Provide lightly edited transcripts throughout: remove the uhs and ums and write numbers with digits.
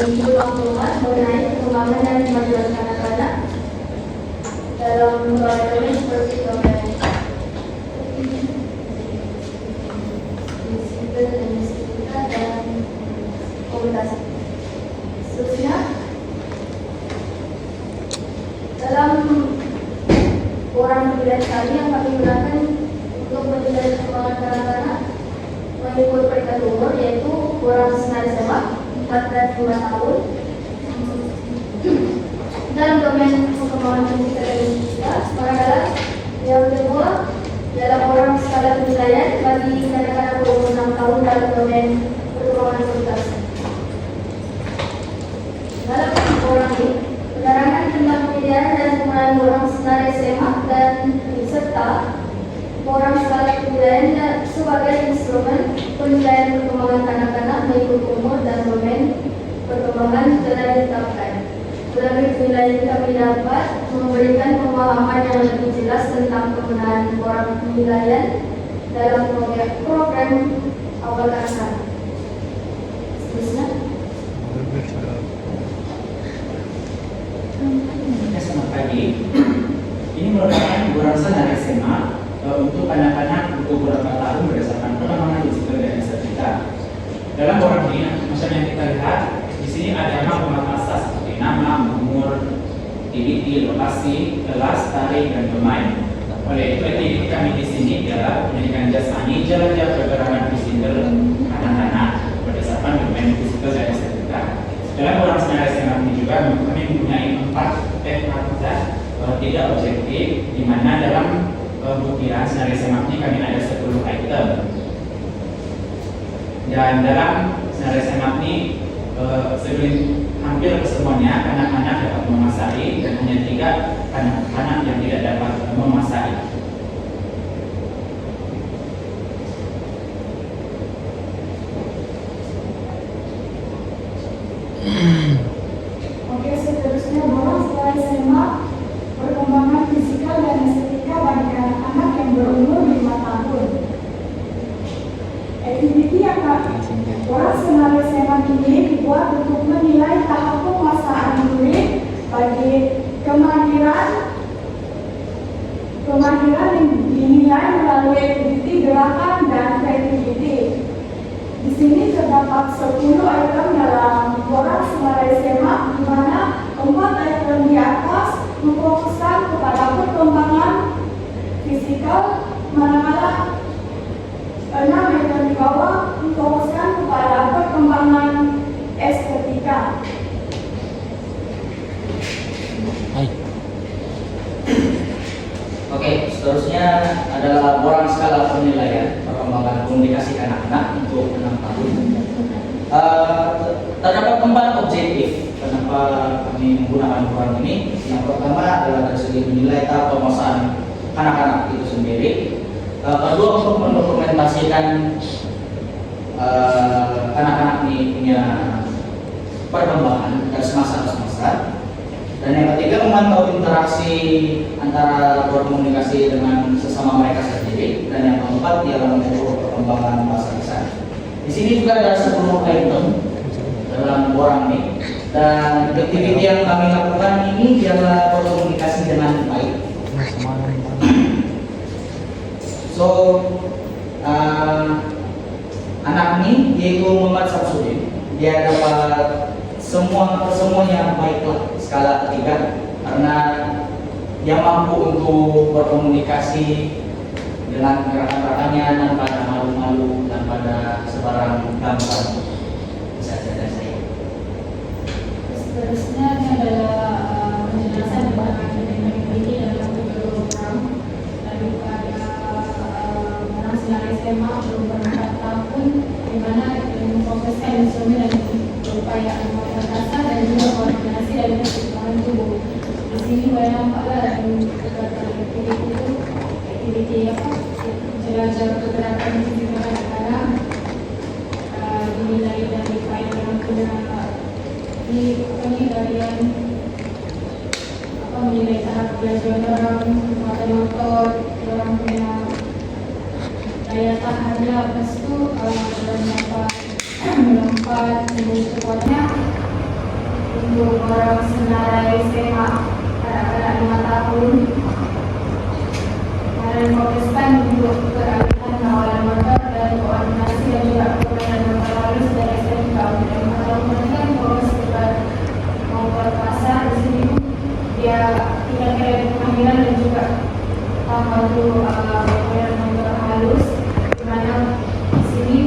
muncul maklumat mengenai perkembangan dan kemajuan anak-anak dalam domain seperti domain sipil dan estetika dan komunikasi. Seterusnya, dalam orang pilihan kami yang kami gunakan untuk menilai perkembangan kanak-kanak mengikut peringkat umur, yaitu orang senar SMA 4 dan 5 tahun. Dalam domain perkembangan fisika dan estetika, adalah yang kedua dalam orang skala penilaian bagi kanak-kanak berumur 6 tahun dalam domain perkembangan komunikasi. Dalam orang ini, penerangan tentang pemilihan dan penggunaan orang senar SMA dan serta orang skala penilaian sebagai instrumen penilaian perkembangan kanak-kanak mengikut umur dan domain perkembangan telah ditetapkan. Melalui penilaian kami dapat memberikan pemahaman yang lebih jelas tentang penggunaan orang penilaian dalam program awal kanak-kanak. Seterusnya. Selamat pagi. Ini merupakan orang senar SMA untuk anak-anak untuk beberapa tahun berdasarkan perkembangan digital dan estetika. Dalam orang ini, macam yang kita lihat, di sini ada maklumat asas seperti nama, umur, aktiviti, lokasi, kelas, tarikh, dan domain. Oleh itu, aktiviti kami di sini adalah pendidikan jasmani, jelajah pergerakan fisikal anak-anak berdasarkan domain fisikal dan estetika. Dalam orang senar SMA ini juga kami mempunyai 4 tema tidak objektif, di mana dalam butiran senar SMA ini kami ada 10 item. Dan dalam senar SMA ini hampir kesemuanya anak-anak dapat memasai dan hanya 3 anak-anak yang tidak dapat memasai. Oke, seterusnya bolos setelah SMA perkembangan fisikal dan estetika bagi anak-anak yang berumur 5 tahun. Aktiviti yang bolos setelah SMA ini dibuat untuk menilai tahap penguasaan murid bagi kemandirian yang dinilai melalui aktiviti gerakan dan kreativiti. Di sini terdapat 10 item dalam bolos setelah SMA, di mana 4 item di atas memfokuskan kepada perkembangan fisikal, manakala 6 item di bawah memfokuskan kepada perkembangan estetika. Oke, seterusnya adalah borang skala penilaian perkembangan komunikasi anak-anak untuk 6 tahun. Terdapat 4 objektif kenapa kami menggunakan borang ini. Yang pertama adalah dari segi menilai tahap penguasaan anak-anak itu sendiri. Kedua, untuk mendokumentasikan anak-anak ini punya perkembangan dari semasa ke semasa. Dan yang ketiga, memantau interaksi antara berkomunikasi dengan sesama mereka sendiri. Dan yang keempat, ialah mengukur perkembangan bahasa lisan. Di sini juga ada 10 item dalam borang ini. Dan aktiviti yang kami lakukan ini ialah berkomunikasi dengan baik. So, anak ini yaitu Muhammad Samsudin, dia dapat semuanya baiklah skala ketiga karena dia mampu untuk berkomunikasi dengan rekan-rekannya tanpa ada malu-malu, tanpa ada sebarang gambar. Bisa saja saya. Seterusnya ini adalah penjelasan tentang aktiviti dalam program daripada orang senar SMA berumur 4 tahun, di mana memfokuskan instrumen dan upaya dasar dan juga koordinasi dan keseimbangan tubuh. Di sini banyak aktiviti jelajah pergerakan fisik anak-anak, dinilai dari faedah di penilaian menilai tahap belajar orang, kekuatan motor, orang punya daya tahannya, lepas itu dalam melompat, kekuatannya. orang Senarai SMA anak-anak 5 tahun dan fokuskan untuk kearifan kawalan motor dan koordinasi dan juga permainan motor halus dan SMK. Dan kalau mereka fokus kepada membuat pasar di sini, dia tidak kira kemahiran dan juga membantu permainan motor halus, di mana di sini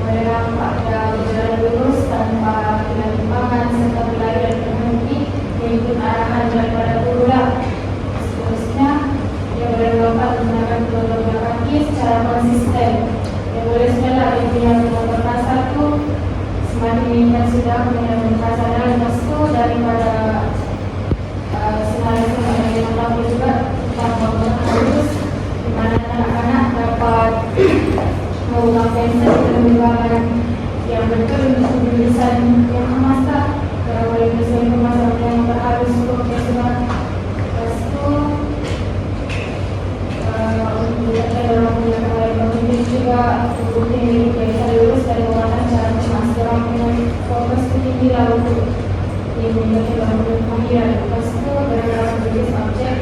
mereka pada berjalan lurus tanpa timbangan serta berlari dan berhenti mengikut arahan daripada guru. Seterusnya, dia boleh melompat menggunakan kedua kaki secara konsisten. Dia boleh segala intinya motor kasar itu semakin meningkat sudah mengenai kasar. Lepas itu daripada senarai yang mengetahui juga tentang motor halus, di mana anak-anak dapat mengubah pensel dan mengubahkan yang betul untuk tulisan yang memasak. Kalau boleh tulisan pemasak yang terhalus untuk semua. Lepas itu untuk orang punya kembali pemimpin juga bukti ini biasa lurus dan menggunakan cara cemas. Orang punya fokus tinggi lah untuk meningkatkan dalam pengetahuan. Lepas itu dari dalam tulis objek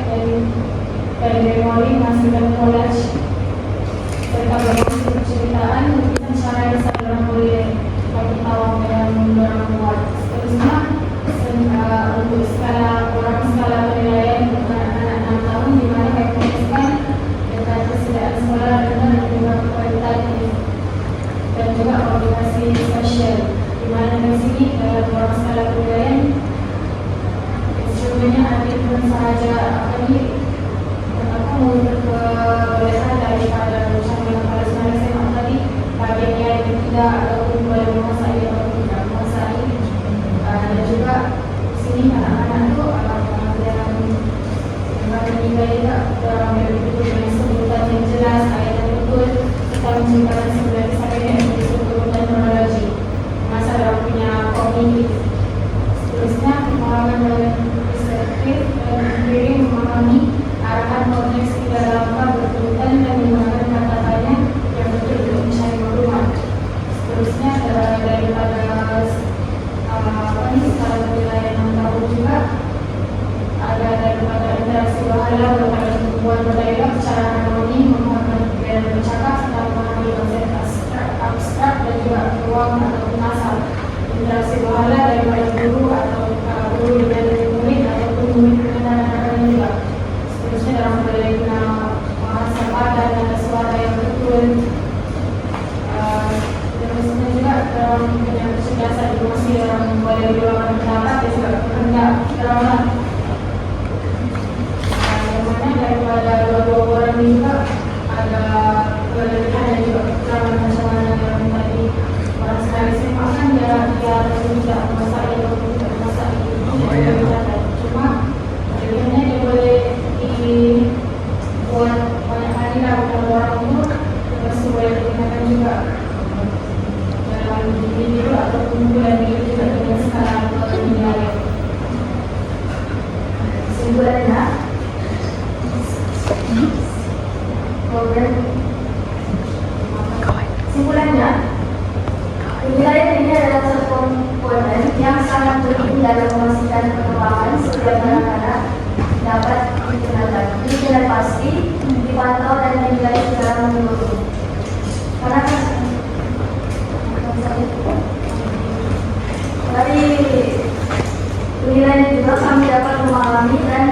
dan memori menghasilkan collage serta berbagai penceritaan lukisan secara yang saudara boleh bagi tahu yang orang buat. Seterusnya untuk skala penilaian untuk anak-anak 6 tahun, di mana kami fokuskan dengan persediaan sekolah rendah dan juga kualitatif dan juga komunikasi spesial, di mana di sini dalam skala penilaian instrumennya ada pun sahaja akademik tetapi menurut kebolehan daripada ucapan pada senarai SMA tadi, bagian yang tidak ataupun boleh menguasai ataupun tidak menguasai. Dan juga sini anak-anak itu yang meninggal juga orang yang betul dengan sebutan yang jelas, ayat yang betul, serta menceritakan sebuah kisah-kisah yang disebutkan kronologi masa dalam punya kognitif. Seterusnya pemahaman dan perspektif dan sendiri memahami arahan konteks tidak dalam berturutan dan menggunakan kata-katanya yang betul untuk mencari maklumat. Seterusnya daripada skala penilaian 6 tahun juga ada daripada interaksi bahala daripada pertumbuhan berdialog secara harmoni, memahami kegiatan bercakap serta memahami konsep abstrak dan juga ruang atau asal. Interaksi bahala daripada guru atau guru dengan murid ataupun murid dengan anak-anak juga. Seterusnya dalam bagaimana bahasa pada dan suara yang betul. Seterusnya juga dalam kecerdasan emosi dalam boleh meluangkan pendapat dan juga kehendak terawat. Yang mana daripada dua orang ini juga ada kelebihan dan juga kekurangan macam mana dalam tadi orang senarai SMA kan dia tidak masak ataupun tidak masak cuma kelebihannya dia boleh buat banyak kali lah bukan orang umur, terus boleh digunakan juga dalam video ataupun bulan video juga dengan skala penilaian. Kesimpulannya, penilaian ini adalah satu komponen yang sangat penting dalam memastikan perkembangan setiap anak-anak dapat dikenal pasti, dipantau dan dinilai secara menyeluruh. Karena dari penilaian juga kami dapat memahami dan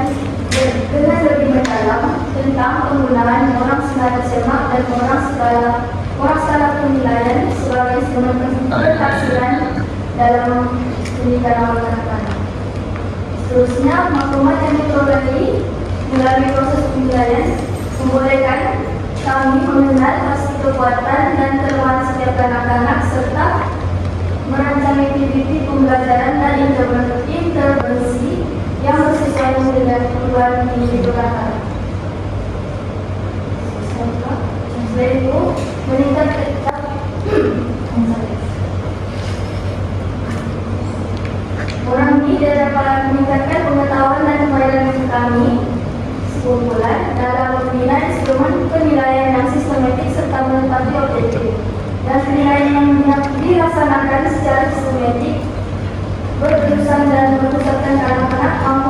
dengan lebih mendalam tentang penggunaan orang senarai SMA dan orang skala penilaian sebagai instrumen pentaksiran dalam pendidikan awal anak-anak. Seterusnya, maklumat yang diperoleh melalui proses penilaian membolehkan kami mengenal pasti kekuatan dan kelemahan setiap anak-anak serta merancang aktiviti pembelajaran dan intervensi yang bersesuaian dengan kebutuhan individu anak. Selain itu, meningkatkan orang ini dapat meningkatkan pengetahuan dan kemahiran kami sekumpulan dalam menilai instrumen penilaian yang sistematik serta menetapi objektif. Dan penilaian yang dilaksanakan secara sistematik berjurusan dan memusatkan ke anak-anak mampu